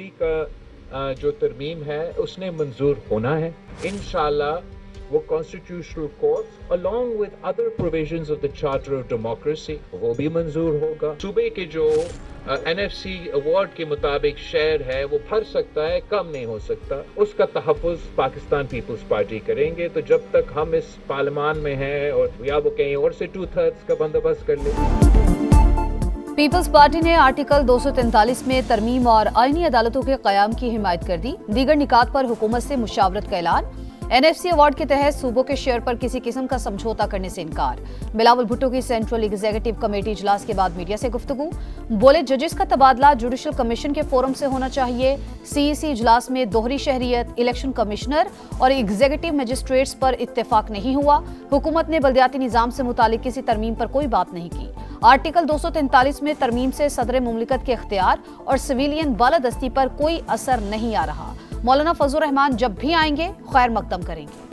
NFP का जो तरमीम है उसने मंजूर होना है इंशाल्लाह। वो constitutional court along with other provisions of the charter of democracy वो भी मंजूर होगा। सूबे के जो NFC अवार्ड के मुताबिक शेयर है वो भर सकता है, कम नहीं हो सकता, उसका तहफ़्फ़ुज़ पाकिस्तान पीपल्स पार्टी करेंगे। तो जब तक हम इस पार्लियामान में हैं और या वो कहीं और से 2/3 का बंदोबस्त कर ले। पीपल्स पार्टी ने आर्टिकल 243 में तरमीम और आईनी अदालतों के क़याम की हिमायत कर दी। दीगर निकात पर हुकूमत से मुशावरत का ऐलान। NFC अवार्ड के तहत सूबों के शेयर पर किसी किस्म का समझौता करने से इनकार। बिलावल भुट्टो की सेंट्रल एग्जीक्यूटिव कमेटी इजलास के बाद मीडिया से गुफ्तगू। बोले जजेस का तबादला जुडिशल कमीशन के फोरम से होना चाहिए। CEC इजलास में दोहरी शहरियत, इलेक्शन कमिश्नर और एग्जीक्यूटिव मजिस्ट्रेट्स पर इत्तेफाक नहीं हुआ। हुकूमत ने बल्दियाती निजाम से मुतालिक किसी तरमीम पर कोई बात नहीं की। आर्टिकल 243 में तरमीम से सदर मुमलिकत के इख्तियार और सिविलियन बालादस्ती पर कोई असर नहीं आ रहा। मौलाना फजलुर रहमान जब भी आएंगे खैर मकदम करेंगे।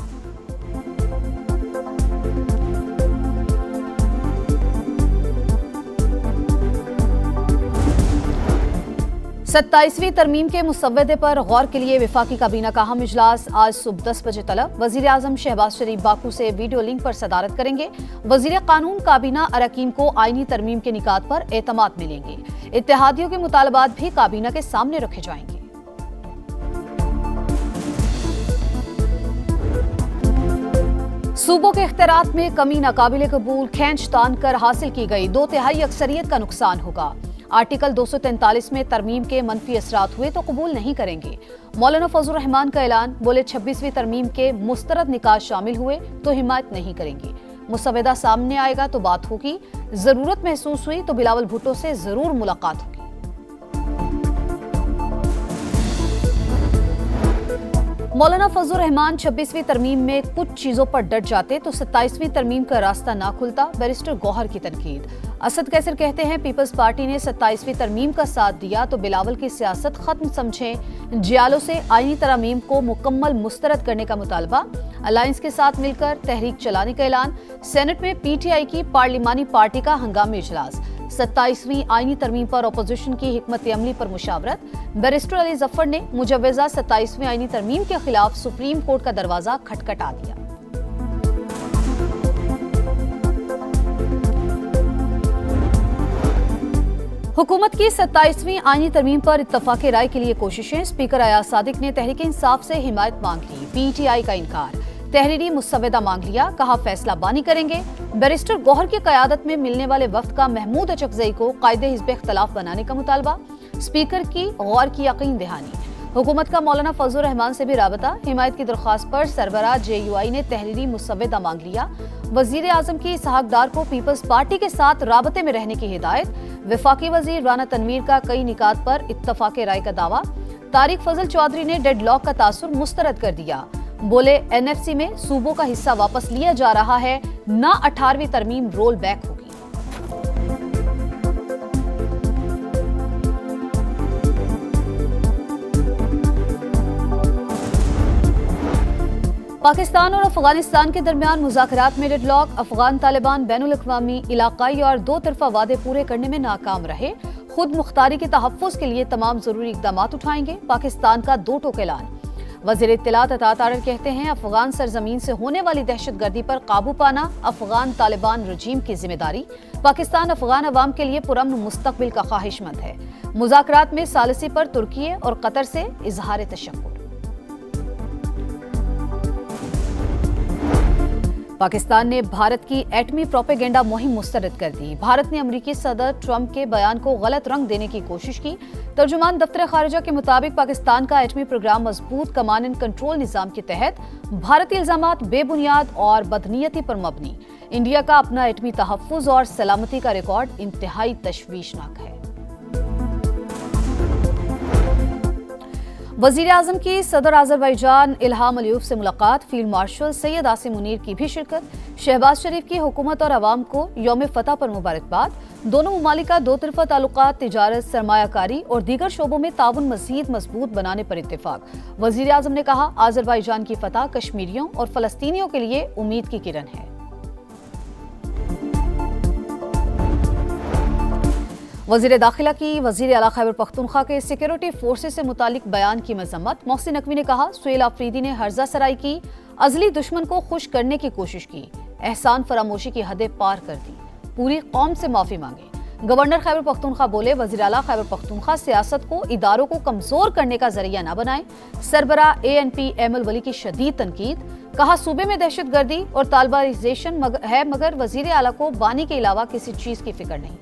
27वीं तरमीम के मुसव्वदे पर गौर के लिए वफाकी काबीना का अहम इजलास आज सुबह 10 बजे तलब। वजीर आजम शहबाज शरीफ बाकू से वीडियो लिंक पर सदारत करेंगे। वजीर कानून काबीना अरकान को आईनी तरमीम के निकात पर एतमाद मिलेंगे। इत्तेहादियों के मुतालबात भी काबीना के सामने रखे जाएंगे। सूबों के इख्तियारात में कमी नाकाबिल कबूल, खींच तान कर हासिल की गई 2/3 अक्सरियत का नुकसान होगा। आर्टिकल 243 में तरमीम के मनफी असरात हुए तो कबूल नहीं करेंगे। मौलाना फजलुर रहमान का ऐलान। बोले 26वीं तरमीम के मुस्तरद निकात शामिल हुए तो हिमायत नहीं करेंगे। मुसव्वदा सामने आएगा तो बात होगी, जरूरत महसूस हुई तो बिलावल भुट्टो से जरूर मुलाकात होगी। मौलाना फजलुर रहमान 26वीं तरमीम में कुछ चीजों पर डट जाते तो 27वीं तरमीम का रास्ता ना खुलता। बैरिस्टर गौहर की तनकीद। असद कैसर कहते हैं पीपल्स पार्टी ने 27वीं तरमीम का साथ दिया तो बिलावल की सियासत खत्म समझें। जियालो से आईनी तरमीम को मुकम्मल मुस्तरद करने का मुतालबा। अलायंस के साथ मिलकर तहरीक चलाने का ऐलान। सेनेट में PTI की पार्लिमानी पार्टी का हंगामी इजलास। 27वीं आईनी तरमीम पर अपोजिशन की हिकमत अमली पर मुशावरत। बैरिस्टर अली जफर ने मुजव्वजा 27वीं आईनी तरमीम के खिलाफ सुप्रीम कोर्ट का दरवाजा खटखटा दिया। हुकूमत की 27वीं आईनी तरमीम पर इत्तफाक राय के लिए कोशिशें। स्पीकर अयाज सादिक ने तहरीक इंसाफ से हिमायत मांग ली। PTI का इनकार। तहरीरी मुसव्वदा मांग लिया, कहा फैसला बानी करेंगे। बैरिस्टर गौहर की क़यादत में मिलने वाले वक्त का महमूद अचकजई को कायदे हिज़्ब इख्तिलाफ बनाने का मुतालबा। स्पीकर की गौर की यकीन दहानी। हुकूमत का मौलाना फजलुर रहमान से भी राबता। हिमायत की दरख्वास्त पर सरबराह JUI ने तहरीरी मुसव्वदा मांग लिया। वजीर आजम की इसहाक डार को पीपल्स पार्टी के साथ राबते में रहने की हिदायत। वफाकी वजीर राना तनवीर का कई निकात पर इत्तफाक राय का दावा। तारिक फजल चौधरी ने डेडलॉक का तासुर मुस्तरद कर दिया। बोले NFC में सूबों का हिस्सा वापस लिया जा रहा है, ना 18वीं तरमीम रोल बैक होगी। पाकिस्तान और अफगानिस्तान के दरमियान मुज़ाकरात में डेडलॉक। अफगान तालिबान बैनुल अक़वामी, इलाकाई और दो तरफा वादे पूरे करने में नाकाम रहे। खुद मुख्तारी के तहफ़्फ़ुज़ के लिए तमाम जरूरी इक़दाम उठाएंगे। पाकिस्तान का 2 टोक ऐलान। वज़ीर इत्तलात अता तारर कहते हैं अफगान सरजमीन से होने वाली दहशतगर्दी पर काबू पाना अफगान तालिबान रजीम की जिम्मेदारी। पाकिस्तान अफगान अवाम के लिए पुरअमन मुस्तक़बिल का ख्वाहिशमंद है। मुज़ाकरात में सालिसी पर तुर्की और कतर से इजहार तशक्कुर। पाकिस्तान ने भारत की एटमी प्रोपेगेंडा मुहिम मुस्तरद कर दी। भारत ने अमरीकी सदर ट्रंप के बयान को गलत रंग देने की कोशिश की। तर्जुमान दफ्तर खारिजा के मुताबिक पाकिस्तान का एटमी प्रोग्राम मजबूत कमांड एंड कंट्रोल निजाम के तहत भारतीय इल्जामात बेबुनियाद और बदनीयती पर मबनी। इंडिया का अपना एटमी तहफ़्फ़ुज़ और सलामती का रिकॉर्ड इंतहाई तशवीशनाक है। वज़ीर आज़म की सदर अज़रबैजान इल्हाम अलीयव से मुलाकात। फील्ड मार्शल सैयद आसिम मुनीर की भी शिरकत। शहबाज शरीफ की हुकूमत और अवाम को यौम फतह पर मुबारकबाद। दोनों ममालिक का 2 तरफा ताल्लुकात, तिजारत, सरमायाकारी और दीगर शोबों में ताउन मज़ीद मजबूत बनाने पर इत्तेफाक। वज़ीर आज़म ने कहा अज़रबैजान की फतह कश्मीरियों और फ़लस्तीनियों के लिए उम्मीद की किरण है। وزیر داخلہ کی وزیر اعلیٰ خیبر پختونخوا کے سیکیورٹی فورسز سے متعلق بیان کی مذمت۔ محسن نقوی نے کہا سہیل آفریدی نے ہرزہ سرائی کی، ازلی دشمن کو خوش کرنے کی کوشش کی، احسان فراموشی کی حدیں پار کر دی، پوری قوم سے معافی مانگے۔ گورنر خیبر پختونخوا بولے وزیر اعلیٰ خیبر پختونخوا سیاست کو اداروں کو کمزور کرنے کا ذریعہ نہ بنائیں۔ سربراہ ANP ایمل ولی کی شدید تنقید، کہا صوبے میں دہشت گردی اور طالبانیزیشن ہے مگر وزیر اعلیٰ کو بانی کے علاوہ کسی چیز کی فکر نہیں۔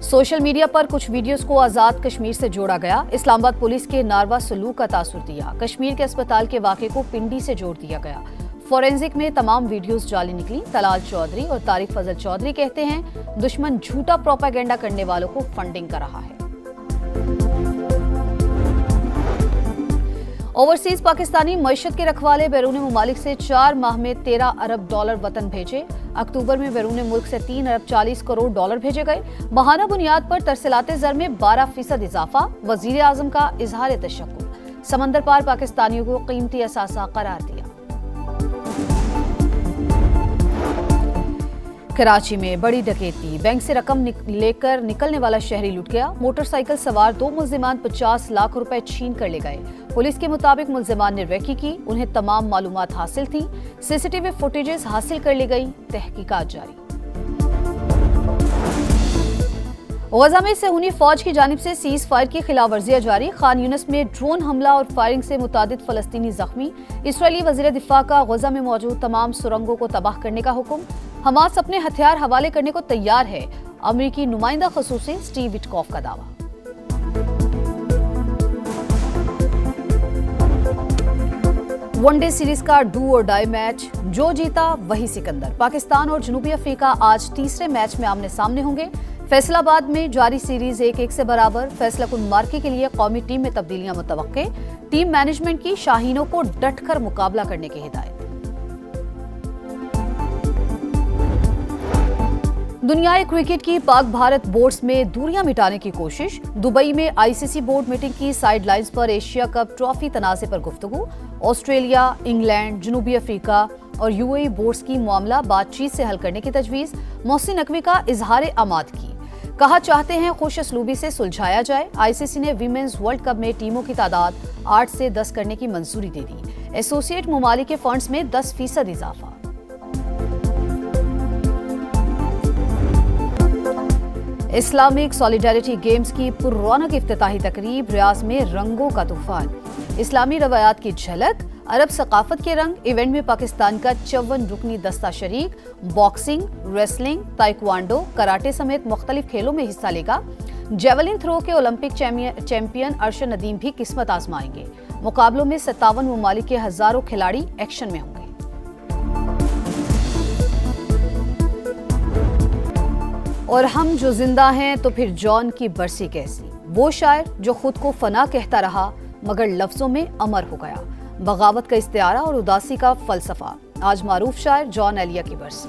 سوشل میڈیا پر کچھ ویڈیوز کو آزاد کشمیر سے جوڑا گیا۔ اسلام آباد پولیس کے ناروا سلوک کا تاثر دیا۔ کشمیر کے اسپتال کے واقعے کو پنڈی سے جوڑ دیا گیا۔ فورینزک میں تمام ویڈیوز جعلی نکلی۔ طلال چودھری اور طارق فضل چودھری کہتے ہیں دشمن جھوٹا پروپیگنڈا کرنے والوں کو فنڈنگ کر رہا ہے۔ اوورسیز پاکستانی معیشت کے رکھوالے بیرون ممالک سے 4 ماہ میں $13 ارب وطن بھیجے۔ اکتوبر میں بیرون ملک سے $3 ارب 40 کروڑ بھیجے گئے۔ ماہانہ بنیاد پر ترسیلات زر میں 12% اضافہ۔ وزیر اعظم کا اظہار تشکر۔ سمندر پار پاکستانیوں کو قیمتی اثاثہ قرار دیا۔ کراچی میں بڑی ڈکیتی، بینک سے رقم لے کر نکلنے والا شہری لٹ گیا۔ موٹر سائیکل سوار 2 ملزمان 50 لاکھ روپے چھین کر لے گئے۔ پولیس کے مطابق ملزمان نے ریکی کی، انہیں تمام معلومات حاصل تھیں۔ CCTV فوٹیجز حاصل کر لی گئی، تحقیقات جاری۔ غزہ میں صہیونی فوج کی جانب سے سیز فائر کی خلاف ورزیاں جاری۔ خان یونس میں ڈرون حملہ اور فائرنگ سے متعدد فلسطینی زخمی۔ اسرائیلی وزیر دفاع کا غزہ میں موجود تمام سرنگوں کو تباہ کرنے کا حکم۔ حماس اپنے ہتھیار حوالے کرنے کو تیار ہے، امریکی نمائندہ خصوصی سٹیو وٹکوف کا دعویٰ۔ ون ڈے سیریز کا ڈو اور ڈائی میچ، جو جیتا وہی سکندر۔ پاکستان اور جنوبی افریقہ آج تیسرے میچ میں آمنے سامنے ہوں گے۔ فیصل آباد میں جاری سیریز 1-1 سے برابر۔ فیصلہ کن مارکے کے لیے قومی ٹیم میں تبدیلیاں متوقع۔ ٹیم مینجمنٹ کی شاہینوں کو ڈٹ کر مقابلہ کرنے کی ہدایت۔ دنیائے کرکٹ کی پاک بھارت بورڈز میں دوریاں مٹانے کی کوشش۔ دبئی میں ICC بورڈ میٹنگ کی سائیڈ لائنز پر ایشیا کپ ٹرافی تنازع پر گفتگو۔ آسٹریلیا، انگلینڈ، جنوبی افریقہ اور UAE بورڈز کی معاملہ بات چیت سے حل کرنے کی تجویز۔ محسن نقوی کا اظہار آماد کی، کہا چاہتے ہیں خوش اسلوبی سے سلجھایا جائے۔ ICC نے ویمنز ورلڈ کپ میں ٹیموں کی تعداد 8 سے 10 کرنے کی منظوری دے دی۔ ایسوسی ایٹ ممالک کے فنڈز میں 10% اضافہ۔ اسلامک سالیڈیرٹی گیمز کی پر رونق افتتاحی تقریب، ریاض میں رنگوں کا طوفان۔ اسلامی روایات کی جھلک، عرب ثقافت کے رنگ۔ ایونٹ میں پاکستان کا 54 رکنی دستہ شریک۔ باکسنگ، ریسلنگ، تائیکوانڈو، کراٹے سمیت مختلف کھیلوں میں حصہ لے گا۔ جیولن تھرو کے اولمپک چیمپئن ارشد ندیم بھی قسمت آزمائیں گے۔ مقابلوں میں 57 ممالک کے ہزاروں کھلاڑی ایکشن میں ہوں گے۔ اور ہم جو زندہ ہیں تو پھر جان کی برسی کیسی، وہ شاعر جو خود کو فنا کہتا رہا مگر لفظوں میں امر ہو گیا۔ بغاوت کا استعارہ اور اداسی کا فلسفہ، آج معروف شاعر جان ایلیا کی برسی۔